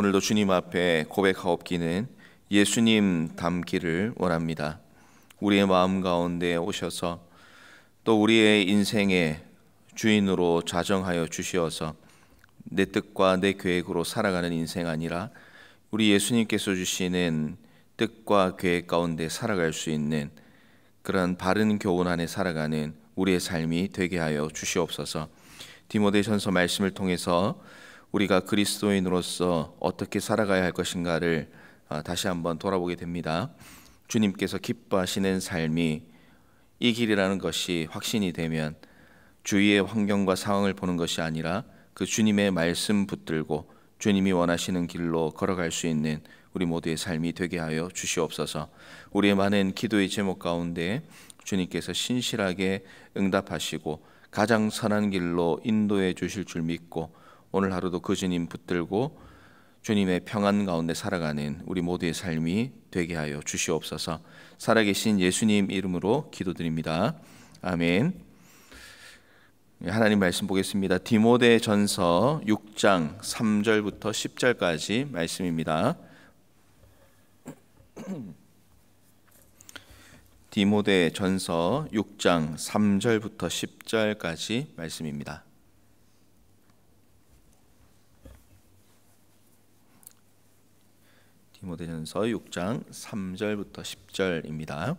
오늘도 주님 앞에 고백하옵기는 예수님 닮기를 원합니다. 우리의 마음 가운데 오셔서 또 우리의 인생의 주인으로 자정하여 주시어서 내 뜻과 내 계획으로 살아가는 인생 아니라 우리 예수님께서 주시는 뜻과 계획 가운데 살아갈 수 있는 그런 바른 교훈 안에 살아가는 우리의 삶이 되게 하여 주시옵소서. 디모데전서 말씀을 통해서 우리가 그리스도인으로서 어떻게 살아가야 할 것인가를 다시 한번 돌아보게 됩니다. 주님께서 기뻐하시는 삶이 이 길이라는 것이 확신이 되면 주위의 환경과 상황을 보는 것이 아니라 그 주님의 말씀 붙들고 주님이 원하시는 길로 걸어갈 수 있는 우리 모두의 삶이 되게 하여 주시옵소서. 우리의 많은 기도의 제목 가운데 주님께서 신실하게 응답하시고 가장 선한 길로 인도해 주실 줄 믿고 오늘 하루도 그 주님 붙들고 주님의 평안 가운데 살아가는 우리 모두의 삶이 되게 하여 주시옵소서. 살아계신 예수님 이름으로 기도드립니다. 아멘. 하나님 말씀 보겠습니다. 디모데전서 6장 3절부터 10절까지 말씀입니다. 디모데전서 6장 3절부터 10절까지 말씀입니다. 디모데전서 6장 3절부터 10절입니다.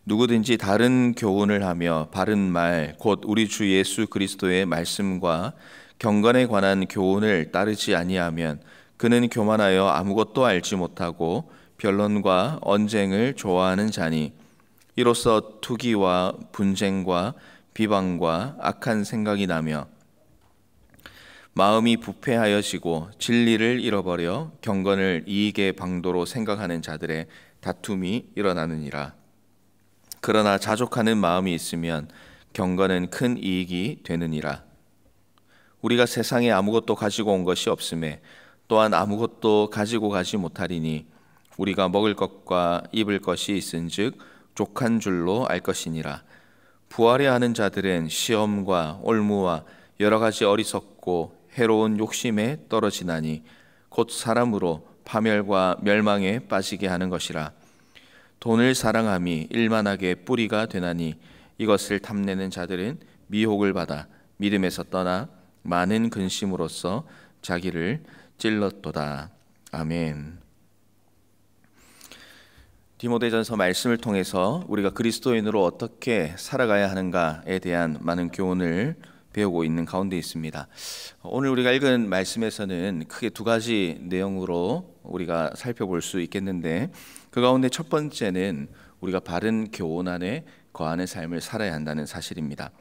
누구든지 다른 교훈을 하며 바른 말 곧 우리 주 예수 그리스도의 말씀과 경건에 관한 교훈을 따르지 아니하면 그는 교만하여 아무것도 알지 못하고 변론과 언쟁을 좋아하는 자니 이로써 투기와 분쟁과 비방과 악한 생각이 나며 마음이 부패하여지고 진리를 잃어버려 경건을 이익의 방도로 생각하는 자들의 다툼이 일어나느니라. 그러나 자족하는 마음이 있으면 경건은 큰 이익이 되느니라. 우리가 세상에 아무것도 가지고 온 것이 없음에 또한 아무것도 가지고 가지 못하리니 우리가 먹을 것과 입을 것이 있은즉 족한 줄로 알 것이니라. 부하려 하는 자들은 시험과 올무와 여러 가지 어리석고 해로운 욕심에 떨어지나니 곧 사람으로 파멸과 멸망에 빠지게 하는 것이라. 돈을 사랑함이 일만하게 뿌리가 되나니 이것을 탐내는 자들은 미혹을 받아 믿음에서 떠나 많은 근심으로써 자기를 찔렀도다. 아멘. 디모데전서 말씀을 통해서 우리가 그리스도인으로 어떻게 살아가야 하는가에 대한 많은 교훈을 배우고 있는 가운데 있습니다. 오늘 우리가 읽은 말씀에서는 크게 두 가지 내용으로 우리가 살펴볼 수 있겠는데 그 가운데 첫 번째는 우리가 바른 교훈 안에 거하는 삶을 살아야 한다는 사실입니다.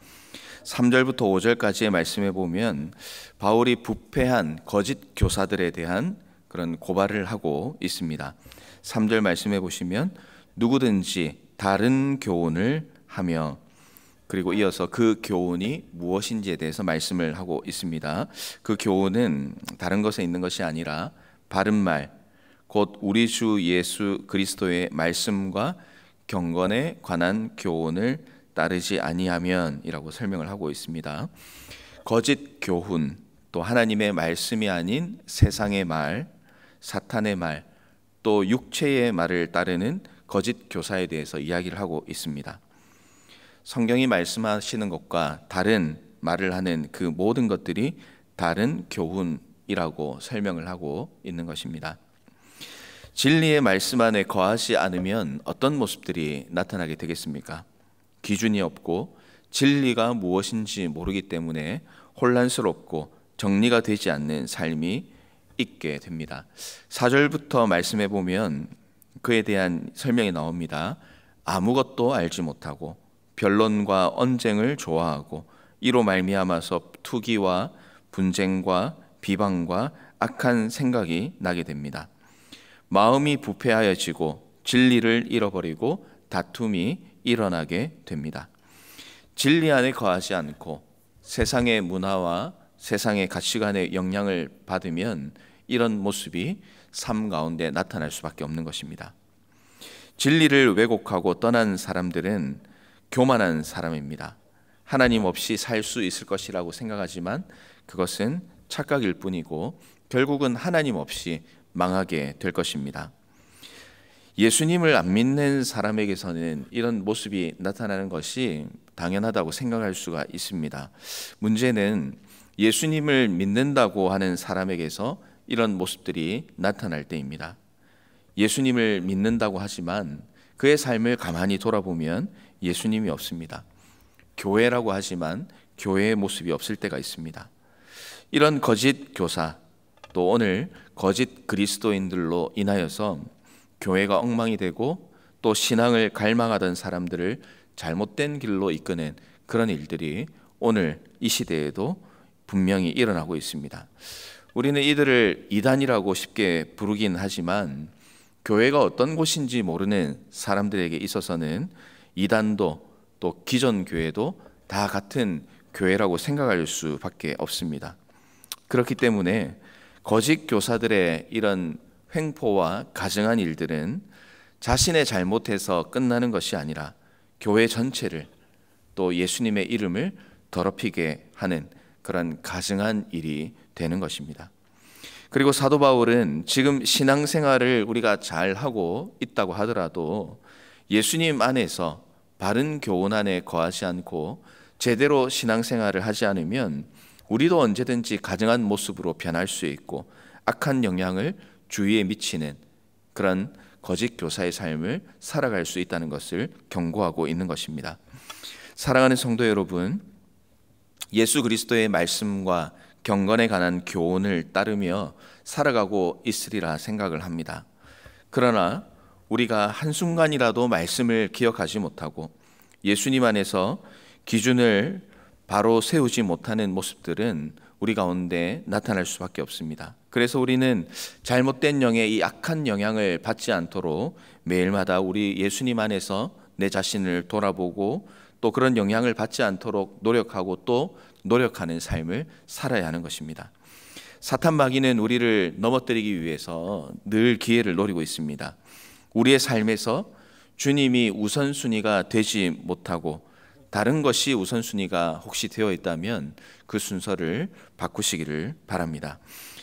3절부터 5절까지의 말씀에 보면 바울이 부패한 거짓 교사들에 대한 그런 고발을 하고 있습니다. 3절 말씀해 보시면 누구든지 다른 교훈을 하며 그리고 이어서 그 교훈이 무엇인지에 대해서 말씀을 하고 있습니다. 그 교훈은 다른 것에 있는 것이 아니라 바른 말, 곧 우리 주 예수 그리스도의 말씀과 경건에 관한 교훈을 따르지 아니하면이라고 설명을 하고 있습니다. 거짓 교훈, 또 하나님의 말씀이 아닌 세상의 말, 사탄의 말, 또 육체의 말을 따르는 거짓 교사에 대해서 이야기를 하고 있습니다. 성경이 말씀하시는 것과 다른 말을 하는 그 모든 것들이 다른 교훈이라고 설명을 하고 있는 것입니다. 진리의 말씀 안에 거하지 않으면 어떤 모습들이 나타나게 되겠습니까? 기준이 없고 진리가 무엇인지 모르기 때문에 혼란스럽고 정리가 되지 않는 삶이 있게 됩니다. 4절부터 말씀해 보면 그에 대한 설명이 나옵니다. 아무것도 알지 못하고 변론과 언쟁을 좋아하고 이로 말미암아서 투기와 분쟁과 비방과 악한 생각이 나게 됩니다. 마음이 부패하여지고 진리를 잃어버리고 다툼이 일어나게 됩니다. 진리 안에 거하지 않고 세상의 문화와 세상의 가치관의 영향을 받으면 이런 모습이 삶 가운데 나타날 수밖에 없는 것입니다. 진리를 왜곡하고 떠난 사람들은 교만한 사람입니다. 하나님 없이 살 수 있을 것이라고 생각하지만 그것은 착각일 뿐이고 결국은 하나님 없이 망하게 될 것입니다. 예수님을 안 믿는 사람에게서는 이런 모습이 나타나는 것이 당연하다고 생각할 수가 있습니다. 문제는 예수님을 믿는다고 하는 사람에게서 이런 모습들이 나타날 때입니다. 예수님을 믿는다고 하지만 그의 삶을 가만히 돌아보면 예수님이 없습니다. 교회라고 하지만 교회의 모습이 없을 때가 있습니다. 이런 거짓 교사, 또 오늘 거짓 그리스도인들로 인하여서 교회가 엉망이 되고 또 신앙을 갈망하던 사람들을 잘못된 길로 이끄는 그런 일들이 오늘 이 시대에도 분명히 일어나고 있습니다. 우리는 이들을 이단이라고 쉽게 부르긴 하지만 교회가 어떤 곳인지 모르는 사람들에게 있어서는 이단도 또 기존 교회도 다 같은 교회라고 생각할 수밖에 없습니다. 그렇기 때문에 거짓 교사들의 이런 횡포와 가증한 일들은 자신의 잘못에서 끝나는 것이 아니라 교회 전체를 또 예수님의 이름을 더럽히게 하는 그런 가증한 일이 되는 것입니다. 그리고 사도 바울은 지금 신앙생활을 우리가 잘 하고 있다고 하더라도 예수님 안에서 바른 교훈 안에 거하지 않고 제대로 신앙생활을 하지 않으면 우리도 언제든지 가증한 모습으로 변할 수 있고 악한 영향을 주위에 미치는 그런 거짓 교사의 삶을 살아갈 수 있다는 것을 경고하고 있는 것입니다. 사랑하는 성도 여러분, 예수 그리스도의 말씀과 경건에 관한 교훈을 따르며 살아가고 있으리라 생각을 합니다. 그러나 우리가 한순간이라도 말씀을 기억하지 못하고 예수님 안에서 기준을 바로 세우지 못하는 모습들은 우리 가운데 나타날 수밖에 없습니다. 그래서 우리는 잘못된 영의 이 악한 영향을 받지 않도록 매일마다 우리 예수님 안에서 내 자신을 돌아보고 또 그런 영향을 받지 않도록 노력하고 또 노력하는 삶을 살아야 하는 것입니다. 사탄 마귀는 우리를 넘어뜨리기 위해서 늘 기회를 노리고 있습니다. 우리의 삶에서 주님이 우선순위가 되지 못하고 다른 것이 우선순위가 혹시 되어 있다면 그 순서를 바꾸시기를 바랍니다.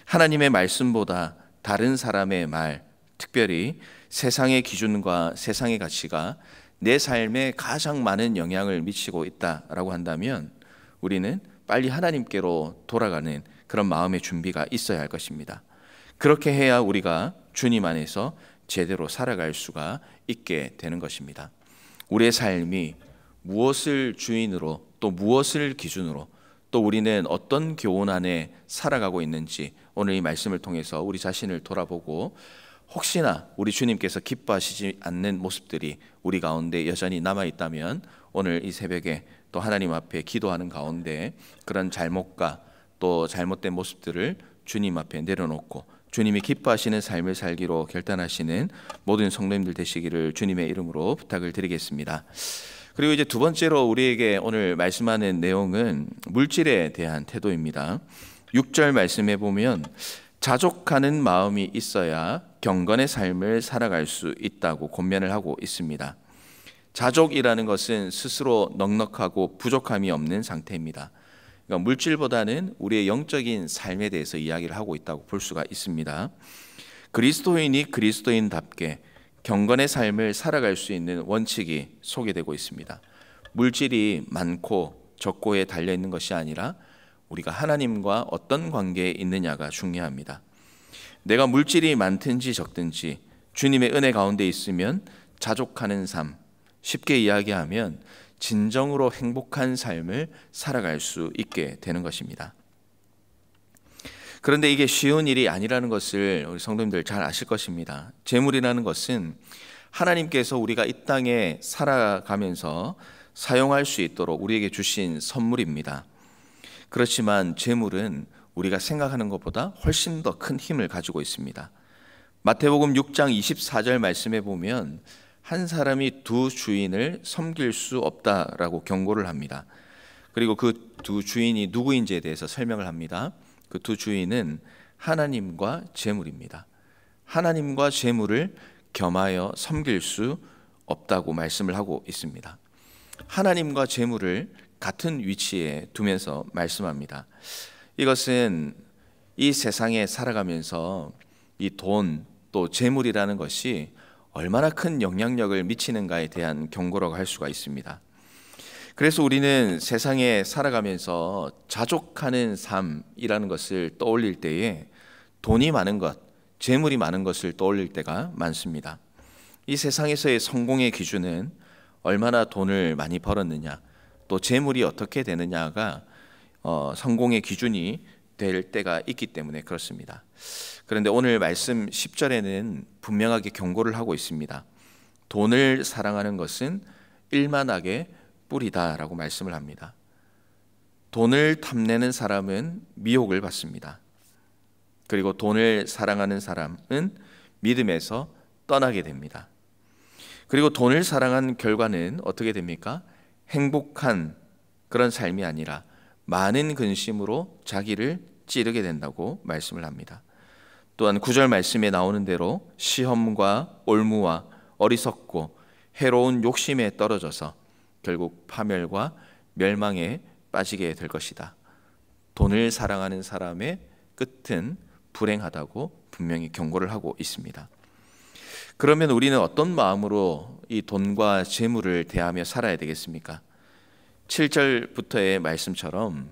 하나님의 말씀보다 다른 사람의 말, 특별히 세상의 기준과 세상의 가치가 내 삶에 가장 많은 영향을 미치고 있다라고 한다면 우리는 빨리 하나님께로 돌아가는 그런 마음의 준비가 있어야 할 것입니다. 그렇게 해야 우리가 주님 안에서 제대로 살아갈 수가 있게 되는 것입니다. 우리의 삶이 무엇을 주인으로 또 무엇을 기준으로 또 우리는 어떤 교훈 안에 살아가고 있는지 오늘 이 말씀을 통해서 우리 자신을 돌아보고 혹시나 우리 주님께서 기뻐하시지 않는 모습들이 우리 가운데 여전히 남아있다면 오늘 이 새벽에 또 하나님 앞에 기도하는 가운데 그런 잘못과 또 잘못된 모습들을 주님 앞에 내려놓고 주님이 기뻐하시는 삶을 살기로 결단하시는 모든 성도님들 되시기를 주님의 이름으로 부탁을 드리겠습니다. 그리고 이제 두 번째로 우리에게 오늘 말씀하는 내용은 물질에 대한 태도입니다. 6절 말씀해 보면 자족하는 마음이 있어야 경건의 삶을 살아갈 수 있다고 권면을 하고 있습니다. 자족이라는 것은 스스로 넉넉하고 부족함이 없는 상태입니다. 그러니까 물질보다는 우리의 영적인 삶에 대해서 이야기를 하고 있다고 볼 수가 있습니다. 그리스도인이 그리스도인답게 경건의 삶을 살아갈 수 있는 원칙이 소개되고 있습니다. 물질이 많고 적고에 달려있는 것이 아니라 우리가 하나님과 어떤 관계에 있느냐가 중요합니다. 내가 물질이 많든지 적든지 주님의 은혜 가운데 있으면 자족하는 삶, 쉽게 이야기하면 진정으로 행복한 삶을 살아갈 수 있게 되는 것입니다. 그런데 이게 쉬운 일이 아니라는 것을 우리 성도님들 잘 아실 것입니다. 재물이라는 것은 하나님께서 우리가 이 땅에 살아가면서 사용할 수 있도록 우리에게 주신 선물입니다. 그렇지만 재물은 우리가 생각하는 것보다 훨씬 더 큰 힘을 가지고 있습니다. 마태복음 6장 24절 말씀에 보면 한 사람이 두 주인을 섬길 수 없다라고 경고를 합니다. 그리고 그 두 주인이 누구인지에 대해서 설명을 합니다. 그 두 주인은 하나님과 재물입니다. 하나님과 재물을 겸하여 섬길 수 없다고 말씀을 하고 있습니다. 하나님과 재물을 같은 위치에 두면서 말씀합니다. 이것은 이 세상에 살아가면서 이 돈 또 재물이라는 것이 얼마나 큰 영향력을 미치는가에 대한 경고라고 할 수가 있습니다. 그래서 우리는 세상에 살아가면서 자족하는 삶이라는 것을 떠올릴 때에 돈이 많은 것, 재물이 많은 것을 떠올릴 때가 많습니다. 이 세상에서의 성공의 기준은 얼마나 돈을 많이 벌었느냐, 또 재물이 어떻게 되느냐가 성공의 기준이 될 때가 있기 때문에 그렇습니다. 그런데 오늘 말씀 10절에는 분명하게 경고를 하고 있습니다. 돈을 사랑하는 것은 일만하게 뿌리다라고 말씀을 합니다. 돈을 탐내는 사람은 미혹을 받습니다. 그리고 돈을 사랑하는 사람은 믿음에서 떠나게 됩니다. 그리고 돈을 사랑한 결과는 어떻게 됩니까? 행복한 그런 삶이 아니라 많은 근심으로 자기를 찌르게 된다고 말씀을 합니다. 또한 9절 말씀에 나오는 대로 시험과 올무와 어리석고 해로운 욕심에 떨어져서 결국 파멸과 멸망에 빠지게 될 것이다. 돈을 사랑하는 사람의 끝은 불행하다고 분명히 경고를 하고 있습니다. 그러면 우리는 어떤 마음으로 이 돈과 재물을 대하며 살아야 되겠습니까? 7절부터의 말씀처럼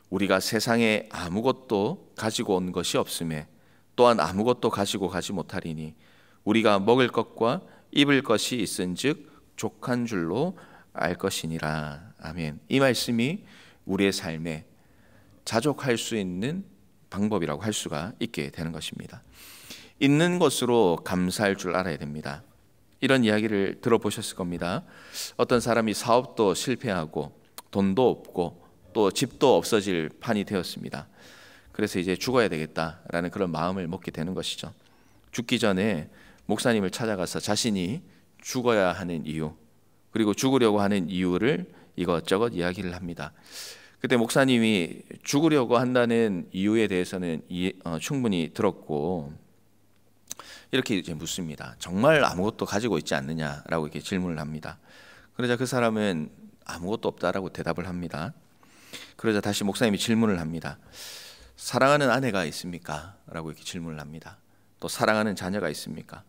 우리가 세상에 아무것도 가지고 온 것이 없음에 또한 아무것도 가지고 가지 못하리니 우리가 먹을 것과 입을 것이 있은즉 족한 줄로 알 것이니라. 아멘. 이 말씀이 우리의 삶에 자족할 수 있는 방법이라고 할 수가 있게 되는 것입니다. 있는 것으로 감사할 줄 알아야 됩니다. 이런 이야기를 들어보셨을 겁니다. 어떤 사람이 사업도 실패하고 돈도 없고 또 집도 없어질 판이 되었습니다. 그래서 이제 죽어야 되겠다라는 그런 마음을 먹게 되는 것이죠. 죽기 전에 목사님을 찾아가서 자신이 죽어야 하는 이유, 그리고 죽으려고 하는 이유를 이것저것 이야기를 합니다. 그때 목사님이 죽으려고 한다는 이유에 대해서는 충분히 들었고 이렇게 이제 묻습니다. 정말 아무것도 가지고 있지 않느냐라고 이렇게 질문을 합니다. 그러자 그 사람은 아무것도 없다라고 대답을 합니다. 그러자 다시 목사님이 질문을 합니다. 사랑하는 아내가 있습니까? 라고 이렇게 질문을 합니다. 또 사랑하는 자녀가 있습니까?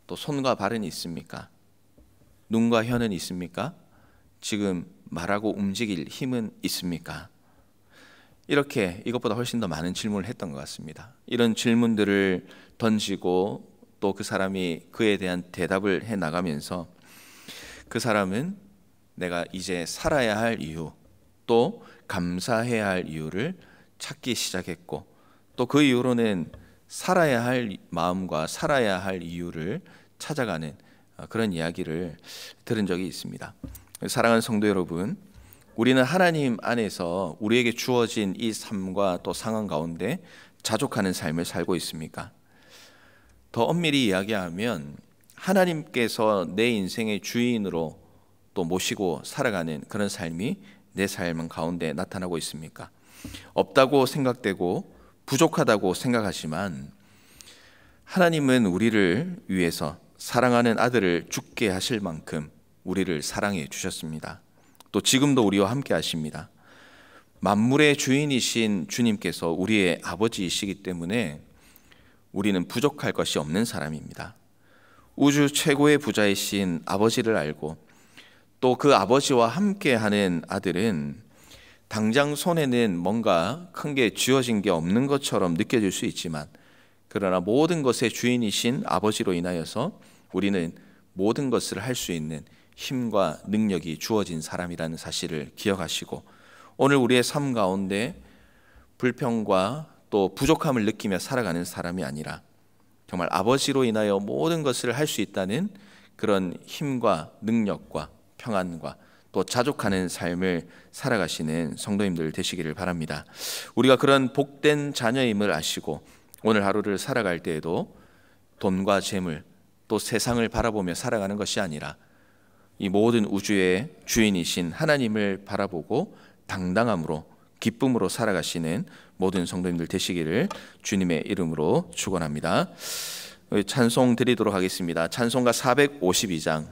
또 손과 발은 있습니까? 눈과 혀는 있습니까? 지금 말하고 움직일 힘은 있습니까? 이렇게 이것보다 훨씬 더 많은 질문을 했던 것 같습니다. 이런 질문들을 던지고 또 그 사람이 그에 대한 대답을 해 나가면서 그 사람은 내가 이제 살아야 할 이유, 또 감사해야 할 이유를 찾기 시작했고 또 그 이후로는 살아야 할 마음과 살아야 할 이유를 찾아가는 그런 이야기를 들은 적이 있습니다. 사랑하는 성도 여러분, 우리는 하나님 안에서 우리에게 주어진 이 삶과 또 상황 가운데 자족하는 삶을 살고 있습니까? 더 엄밀히 이야기하면 하나님께서 내 인생의 주인으로 또 모시고 살아가는 그런 삶이 내 삶 가운데 나타나고 있습니까? 없다고 생각되고 부족하다고 생각하지만 하나님은 우리를 위해서 사랑하는 아들을 죽게 하실 만큼 우리를 사랑해 주셨습니다. 또 지금도 우리와 함께 하십니다. 만물의 주인이신 주님께서 우리의 아버지이시기 때문에 우리는 부족할 것이 없는 사람입니다. 우주 최고의 부자이신 아버지를 알고 또 그 아버지와 함께하는 아들은 당장 손에는 뭔가 큰 게 쥐어진 게 없는 것처럼 느껴질 수 있지만 그러나 모든 것의 주인이신 아버지로 인하여서 우리는 모든 것을 할 수 있는 힘과 능력이 주어진 사람이라는 사실을 기억하시고 오늘 우리의 삶 가운데 불평과 또 부족함을 느끼며 살아가는 사람이 아니라 정말 아버지로 인하여 모든 것을 할 수 있다는 그런 힘과 능력과 평안과 또 자족하는 삶을 살아가시는 성도님들 되시기를 바랍니다. 우리가 그런 복된 자녀임을 아시고 오늘 하루를 살아갈 때에도 돈과 재물 또 세상을 바라보며 살아가는 것이 아니라 이 모든 우주의 주인이신 하나님을 바라보고 당당함으로 기쁨으로 살아가시는 모든 성도님들 되시기를 주님의 이름으로 축원합니다. 찬송 드리도록 하겠습니다. 찬송가 452장